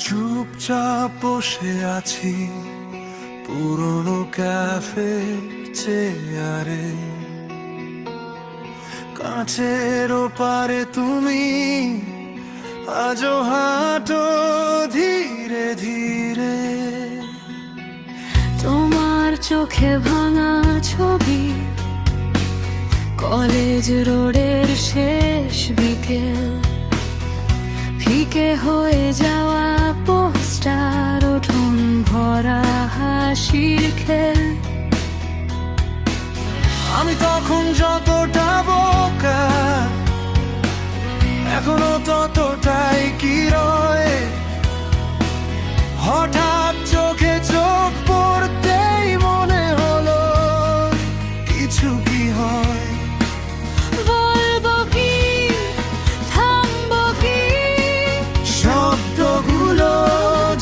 চুপচাপ বসে আছি পুরনো ক্যাফে চেয়ারে, কাঁচের ওপারে তুমি আজও হাঁটো ধীরে ধীরে। তোমার চোখে ভাঙা ছবি, কলেজ রোডের শেষ বিকেল, ফিকে হয়ে যাওয়া পোস্টার, উঠোন ভরা হাসির খেল। আমি তখন যতটা বোকা, এখনো ততটাই কি রয়ে। হঠাৎ চোখে চোখ পড়তেই মনে হলো কিছু কি হয়। বলবো কি, থামবো কি, শব্দগুলো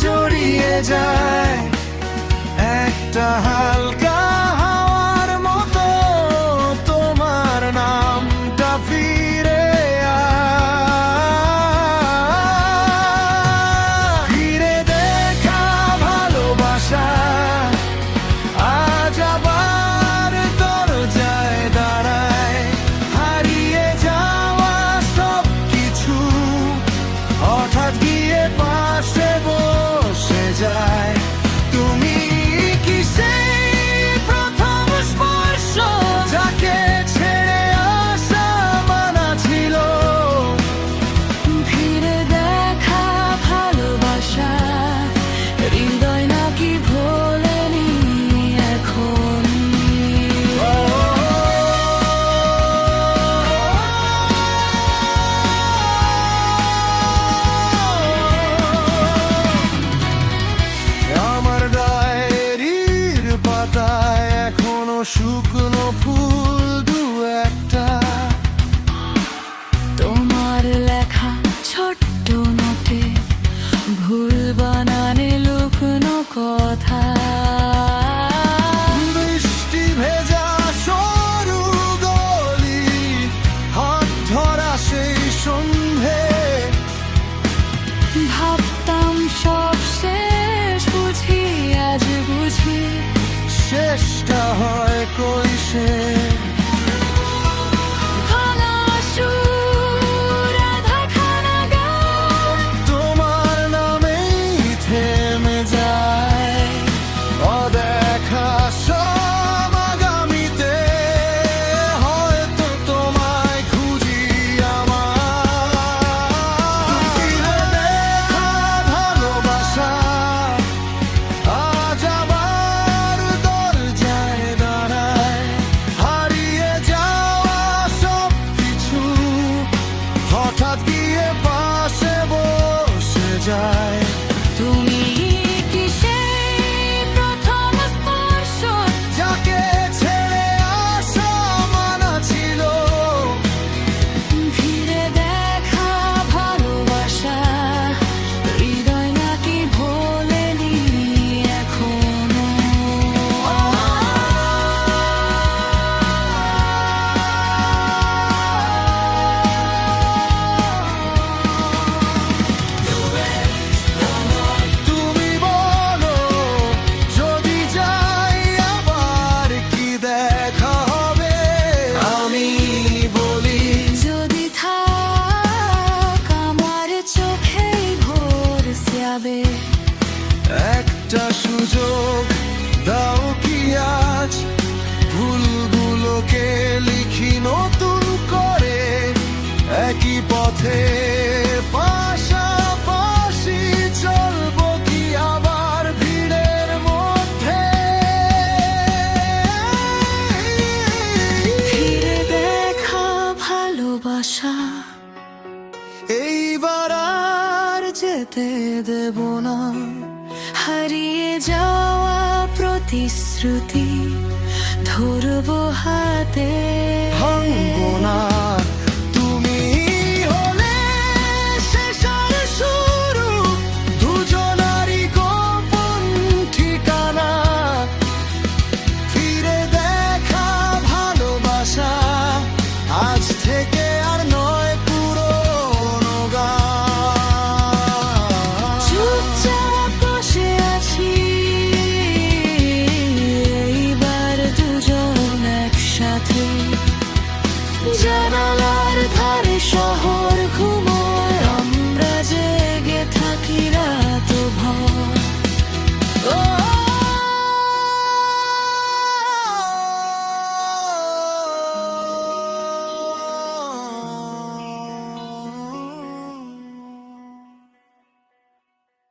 জড়িয়ে যায় একটা হালকা হাওয়ার মতো। তোমার নামটা ফিরে ফিরে দেখা ভালোবাসা আজ আবার দরজায় দাঁড়ায়। হারিয়ে যাওয়া সব কিছু হঠাৎ গিয়ে পাশে বসে যায়। তুমি কি সেই প্রথম স্পর্শ, যাকে ছেড়ে আসা মানা ছিল? ফিরে দেখা ভালোবাসা হৃদয় নাকি ভোলেনি এখন? আমার ডায়েরির পাতায় এখনো শুকনো ফুল দু একটা। তোমার লেখা ছোট্ট নোটে ভুল বানানে লুকনো কথা। বৃষ্টি ভেজা সরু গলি, হাত ধরা সেই সন্ধে। ভাবতাম সব শেষ, বুঝি আজ বুঝি শেষটা হয় কই সে। ভাঙা সুর, আধা খানা গান, তোমার নামেই থেমে যায় অদেখা সব আগামীতে। হয়তো তোমায় খুঁজি আমার। ফিরে দেখা ভালোবাসা আজ আবার দরজায় দাঁড়ায়। হারিয়ে যাওয়া সব কিছু হঠাৎ গিয়ে পাশে বসে যায়। তুমি কি সেই প্রথম স্পর্শ, যাকে ছেড়ে আসা মানা ছিল? ফিরে দেখা ভালোবাসা হৃদয় নাকি ভোলেনি এখনো? তুমি বলো, যদি যাই আবার কি দেখা হবে? আমি বলি যদি থাক আমার চোখেই ভোর যাবে। একটা সুযোগ দাও কি আজ, ভুলগুলোকে লিখি নতুন করে। একই পথে পাশাপাশি চলবো কি আবার ভিড়ের মধ্যে? ফিরে দেখা ভালোবাসা এইবার আর যেতে দেব না। হারিয়ে যাওয়া প্রতিশ্রুতি ধরবো হাতে। ভাঙবো না